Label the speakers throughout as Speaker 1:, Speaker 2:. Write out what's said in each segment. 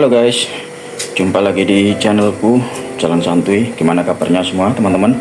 Speaker 1: Halo guys, jumpa lagi di channelku Jalan Santuy. Gimana kabarnya semua teman-teman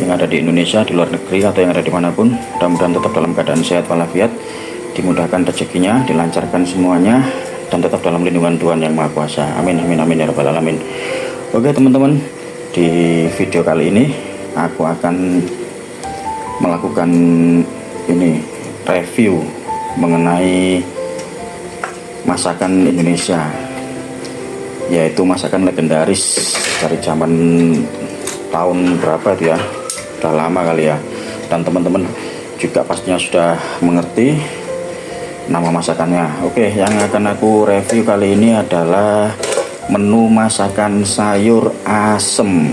Speaker 1: yang ada di Indonesia, di luar negeri, atau yang ada dimanapun? Mudah-mudahan tetap dalam keadaan sehat walafiat, dimudahkan rezekinya, dilancarkan semuanya, dan tetap dalam lindungan Tuhan Yang Maha Kuasa. Amin, amin, amin ya rabbal alamin. Oke teman-teman, di video kali ini aku akan melakukan review mengenai masakan Indonesia, yaitu masakan legendaris dari zaman tahun berapa itu ya, udah lama kali ya, dan teman-teman juga pastinya sudah mengerti nama masakannya. Oke, yang akan aku review kali ini adalah menu masakan sayur asem.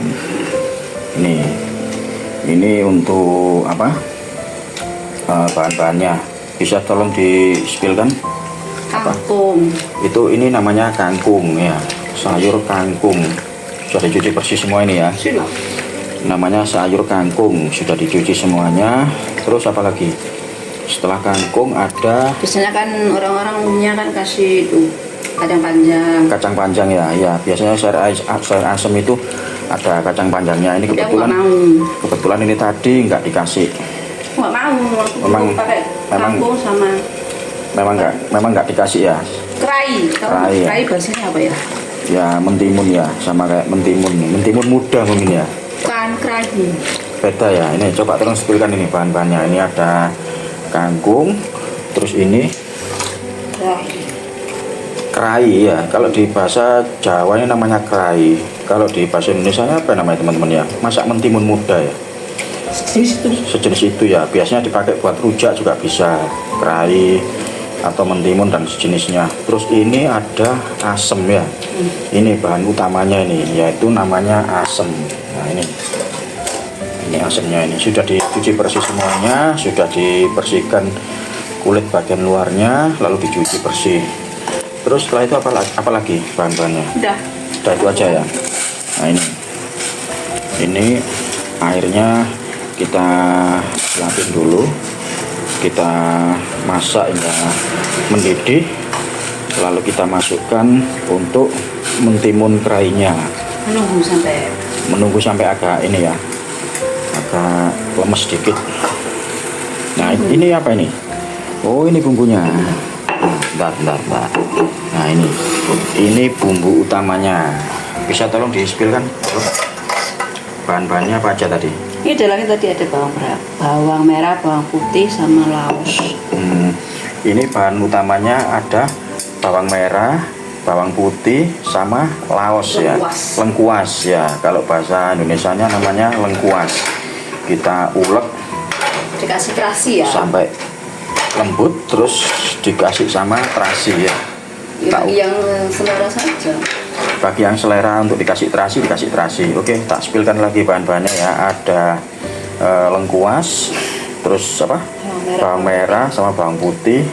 Speaker 1: Ini untuk apa, bahan-bahannya bisa tolong di-spillkan?
Speaker 2: Kangkung.
Speaker 1: Ini namanya kangkung ya, sayur kangkung. Sudah dicuci bersih semua ini ya.
Speaker 2: Sudah.
Speaker 1: Namanya sayur kangkung, sudah dicuci semuanya. Terus apa lagi? Setelah kangkung ada
Speaker 2: Biasanya kan orang-orang umumnya kan kasih itu kacang panjang.
Speaker 1: kacang panjang ya. Ya, biasanya sayur asem itu ada kacang panjangnya. Ini kebetulan ini tadi nggak dikasih.
Speaker 2: Nggak mau.
Speaker 1: Memang
Speaker 2: Kangkung sama
Speaker 1: memang nggak dikasih ya.
Speaker 2: kerai. Kerai bahasanya apa ya?
Speaker 1: Ya mentimun ya, sama kayak mentimun muda mungkin ya.
Speaker 2: Kan kerai.
Speaker 1: Beda ya. Ini coba tolong spillkan ini bahan-bahannya. Ini ada kangkung, terus ini kerai ya. Kalau di bahasa Jawa ini namanya kerai. Kalau di bahasa Indonesia apa namanya teman-teman ya? Masak mentimun muda ya. Sejenis itu ya. Biasanya dipakai buat rujak juga bisa. Kerai atau mentimun dan sejenisnya. Terus ini ada asem ya. Ini bahan utamanya ini, yaitu namanya asem. Nah ini asemnya, ini sudah dicuci bersih semuanya, sudah dibersihkan kulit bagian luarnya, lalu dicuci bersih. Terus setelah itu apa lagi bahan-bahannya? Udah itu aja ya. Nah ini airnya kita lapin dulu, kita masak hingga mendidih, lalu kita masukkan untuk mentimun kerainya. Menunggu sampai agak ini ya, agak lemes sedikit. Nah ini apa ini? Oh ini bumbunya. Bentar. Nah ini bumbu utamanya. Bisa tolong di-spillkan bahan-bahannya apa aja tadi?
Speaker 2: Ini dalamnya tadi ada bawang merah, bawang putih, sama laos.
Speaker 1: Ini bahan utamanya ada bawang merah, bawang putih, sama laos ya. Lengkuas ya. Kalau bahasa Indonesianya namanya lengkuas. Kita ulek,
Speaker 2: Dikasih terasi ya.
Speaker 1: sampai lembut, terus dikasih sama terasi ya.
Speaker 2: Bagi yang selera saja.
Speaker 1: Bagi yang selera untuk dikasih terasi. Oke, tak spillkan lagi bahan-bahannya ya. Ada lengkuas, terus apa? Bawang merah sama bawang putih.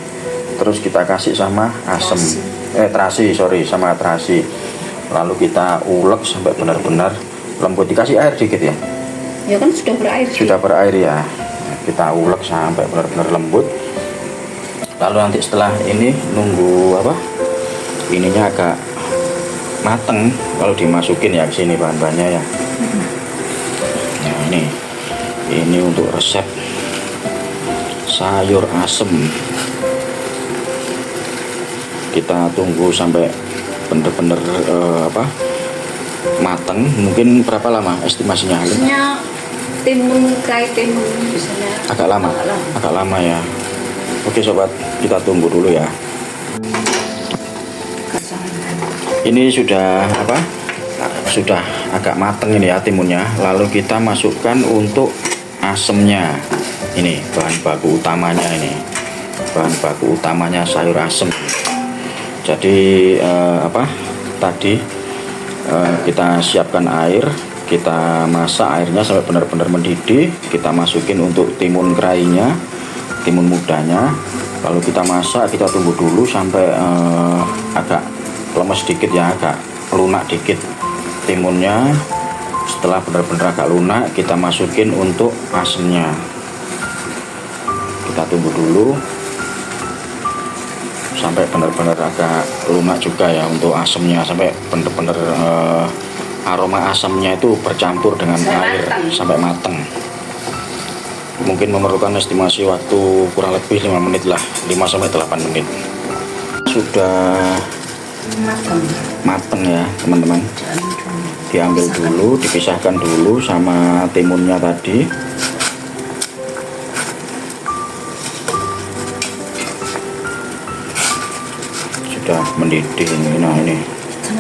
Speaker 1: Terus kita kasih sama asem. Terasi, sama terasi. Lalu kita ulek sampai benar-benar lembut. Dikasih air dikit ya.
Speaker 2: Ya kan sudah berair.
Speaker 1: Sudah berair ya. Kita ulek sampai benar-benar lembut. Lalu nanti setelah ini nunggu apa? Ininya agak mateng, kalau dimasukin ya ke sini bahan-bahannya ya. Nah ini untuk resep sayur asem. Kita tunggu sampai bener-bener mateng. Mungkin berapa lama estimasinya?
Speaker 2: Biasanya kerai timun biasanya
Speaker 1: agak lama ya. Oke sobat, kita tunggu dulu ya. Ini sudah sudah agak mateng ini ya timunnya. Lalu kita masukkan untuk asemnya. Ini bahan baku utamanya ini. Bahan baku utamanya sayur asem. Jadi tadi kita siapkan air, kita masak airnya sampai benar-benar mendidih. Kita masukin untuk timun kerainya, timun mudanya. Lalu kita masak, kita tunggu dulu sampai agak lemes sedikit ya, agak lunak dikit timunnya. Setelah benar-benar agak lunak, kita masukin untuk asemnya. Kita tunggu dulu sampai benar-benar agak lunak juga ya untuk asamnya, sampai benar-benar aroma asamnya itu bercampur dengan air sampai matang. Mungkin memerlukan estimasi waktu kurang lebih 5 menit lah, 5-8 menit. Sudah matang ya teman-teman. Diambil dulu, dipisahkan dulu sama timunnya tadi. Sudah mendidih ini. Nah ini,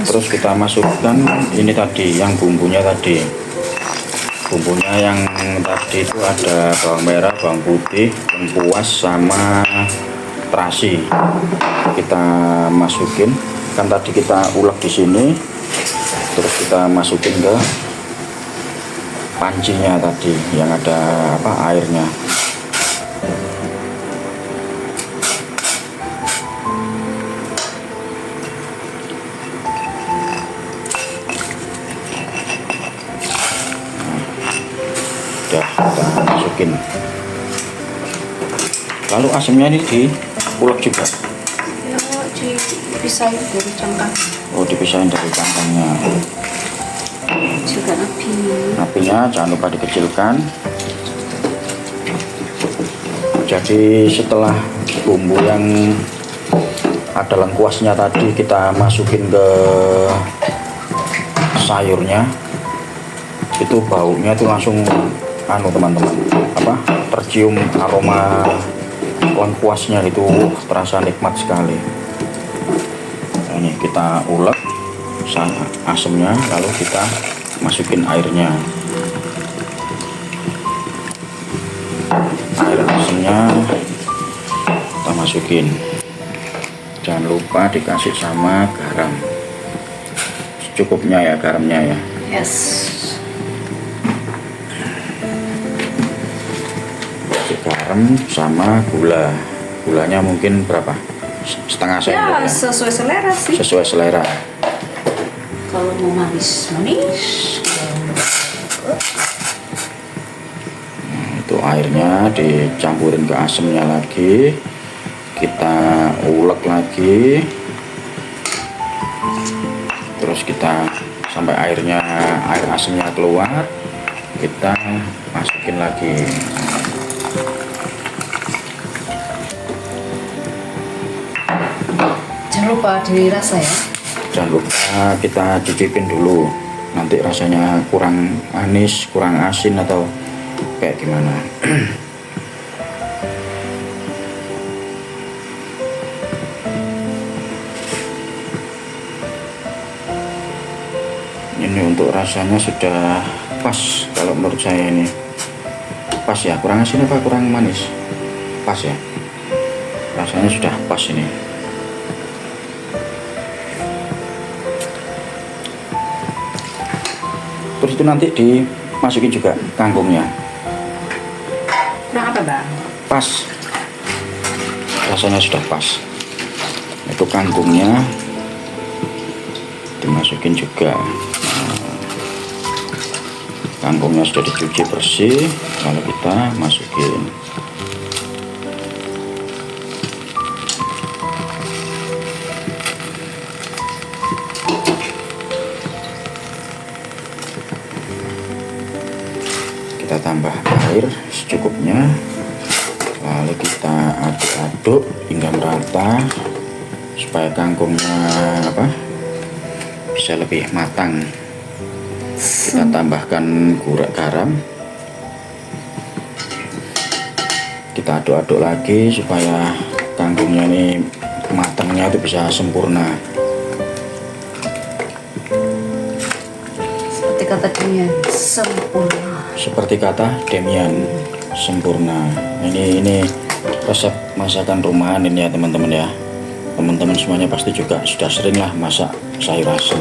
Speaker 1: terus kita masukkan ini tadi yang bumbunya tadi. Bumbunya yang tadi itu ada bawang merah, bawang putih, lengkuas sama terasi. Kita masukin, kan tadi kita ulek di sini, terus kita masukin ke pancinya tadi yang ada airnya. Udah kita masukin, lalu asamnya ini diulek juga
Speaker 2: ya, dipisahin dari cangkang.
Speaker 1: Oh, dipisahin dari cangkangnya.
Speaker 2: Juga
Speaker 1: apinya jangan lupa dikecilkan. Jadi setelah bumbu yang ada lengkuasnya tadi kita masukin ke sayurnya, itu baunya itu langsung teman-teman, tercium aroma lengkuasnya, itu terasa nikmat sekali. Nah, ini kita ulek asamnya, lalu kita masukin airnya. Air asamnya kita masukin, jangan lupa dikasih sama garam secukupnya ya, garamnya ya.
Speaker 2: Yes.
Speaker 1: Garam sama gulanya mungkin berapa, setengah sendok
Speaker 2: Ya, sesuai selera sih.
Speaker 1: sesuai selera.
Speaker 2: Kalau mau manis.
Speaker 1: Itu airnya dicampurin ke asamnya lagi, kita ulek lagi, terus kita sampai air asamnya keluar, kita masukin lagi.
Speaker 2: Jangan lupa dirasa ya.
Speaker 1: Jangan lupa kita cicipin dulu, nanti rasanya kurang manis, kurang asin atau kayak gimana. Ini untuk rasanya sudah pas, kalau menurut saya ini pas ya. Kurang asin apa kurang manis? Pas ya, rasanya sudah pas ini. Terus itu nanti dimasukin juga kangkungnya.
Speaker 2: Kurang apa bang?
Speaker 1: Pas, rasanya sudah pas. Itu kangkungnya dimasukin juga. Kangkungnya sudah dicuci bersih, lalu kita masukin. Kita tambah air secukupnya, lalu kita aduk-aduk hingga merata supaya kangkungnya bisa lebih matang. Kita tambahkan garam, kita aduk-aduk lagi supaya kangkungnya ini matangnya itu bisa sempurna.
Speaker 2: Seperti kata Demian, sempurna.
Speaker 1: Seperti kata Demian, sempurna. Ini resep masakan rumahan ini ya teman-teman ya. Teman-teman semuanya pasti juga sudah sering lah masak sayur asem.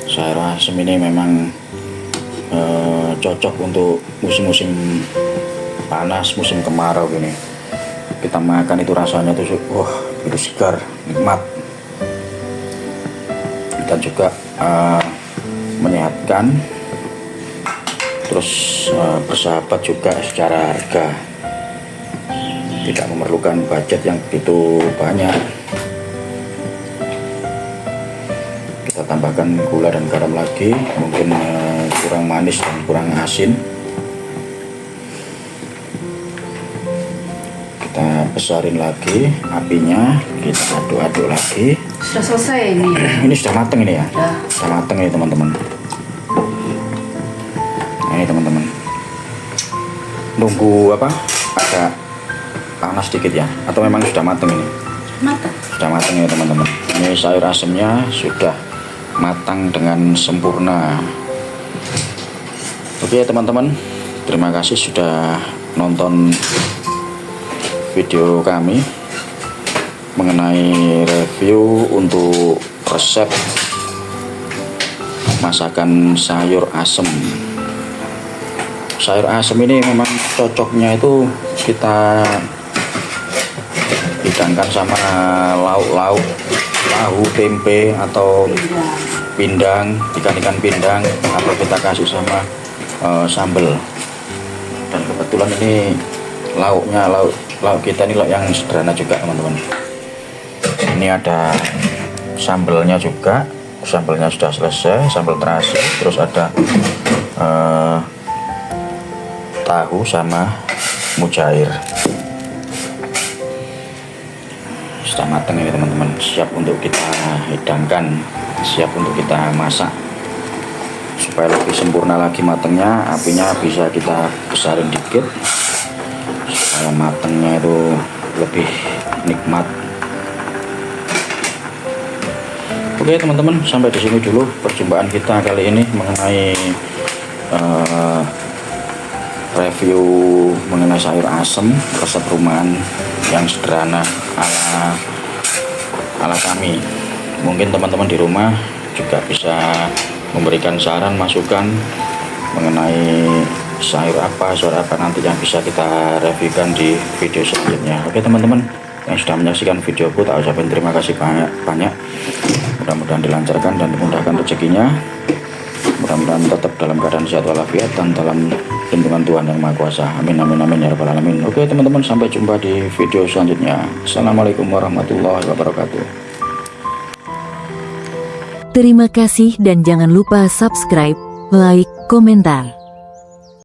Speaker 1: Sayur asem ini memang cocok untuk musim-musim panas, musim kemarau ini. Kita makan itu rasanya tuh itu segar, nikmat, dan juga menyehatkan, terus bersahabat juga secara harga, tidak memerlukan budget yang begitu banyak. tambahkan gula dan garam lagi, mungkin kurang manis dan kurang asin. Kita besarin lagi apinya, kita aduk-aduk lagi.
Speaker 2: Sudah selesai ini.
Speaker 1: Ini sudah mateng ini ya?
Speaker 2: Sudah.
Speaker 1: Sudah mateng ini teman-teman. Nah, ini teman-teman. Nunggu apa? Agak panas sedikit ya? Atau memang sudah mateng ini?
Speaker 2: Matang.
Speaker 1: Sudah matang ya teman-teman. Ini sayur asemnya sudah matang dengan sempurna. Oke teman-teman, terima kasih sudah nonton video kami mengenai review untuk resep masakan sayur asem. Sayur asem ini memang cocoknya itu kita hidangkan sama lauk-lauk, tahu, tempe, atau pindang, ikan-ikan pindang, atau kita kasih sama sambal. Dan kebetulan ini lauknya lauk kita ini lauk yang sederhana juga teman-teman. Ini ada sambalnya juga, sambalnya sudah selesai, sambal terasi, terus ada tahu sama mujair. Sudah matang ini teman-teman, siap untuk kita hidangkan, siap untuk kita masak. Supaya lebih sempurna lagi matangnya, apinya bisa kita besarin dikit supaya matangnya itu lebih nikmat. Oke teman-teman, sampai di sini dulu perjumpaan kita kali ini mengenai review mengenai sayur asem resep rumahan yang sederhana ala kami. Mungkin teman-teman di rumah juga bisa memberikan saran masukan mengenai sayur apa nanti yang bisa kita reviewkan di video selanjutnya. Oke teman-teman yang sudah menyaksikan videoku, tak ucapin terima kasih banyak. Mudah-mudahan dilancarkan dan dimudahkan rezekinya. Mudah-mudahan tetap dalam keadaan sehat walafiat dan dalam lindungan Tuhan yang Maha Kuasa. Amin amin amin ya rabbal alamin. Oke teman-teman, sampai jumpa di video selanjutnya. Assalamualaikum warahmatullahi wabarakatuh.
Speaker 3: Terima kasih dan jangan lupa subscribe, like, komentar.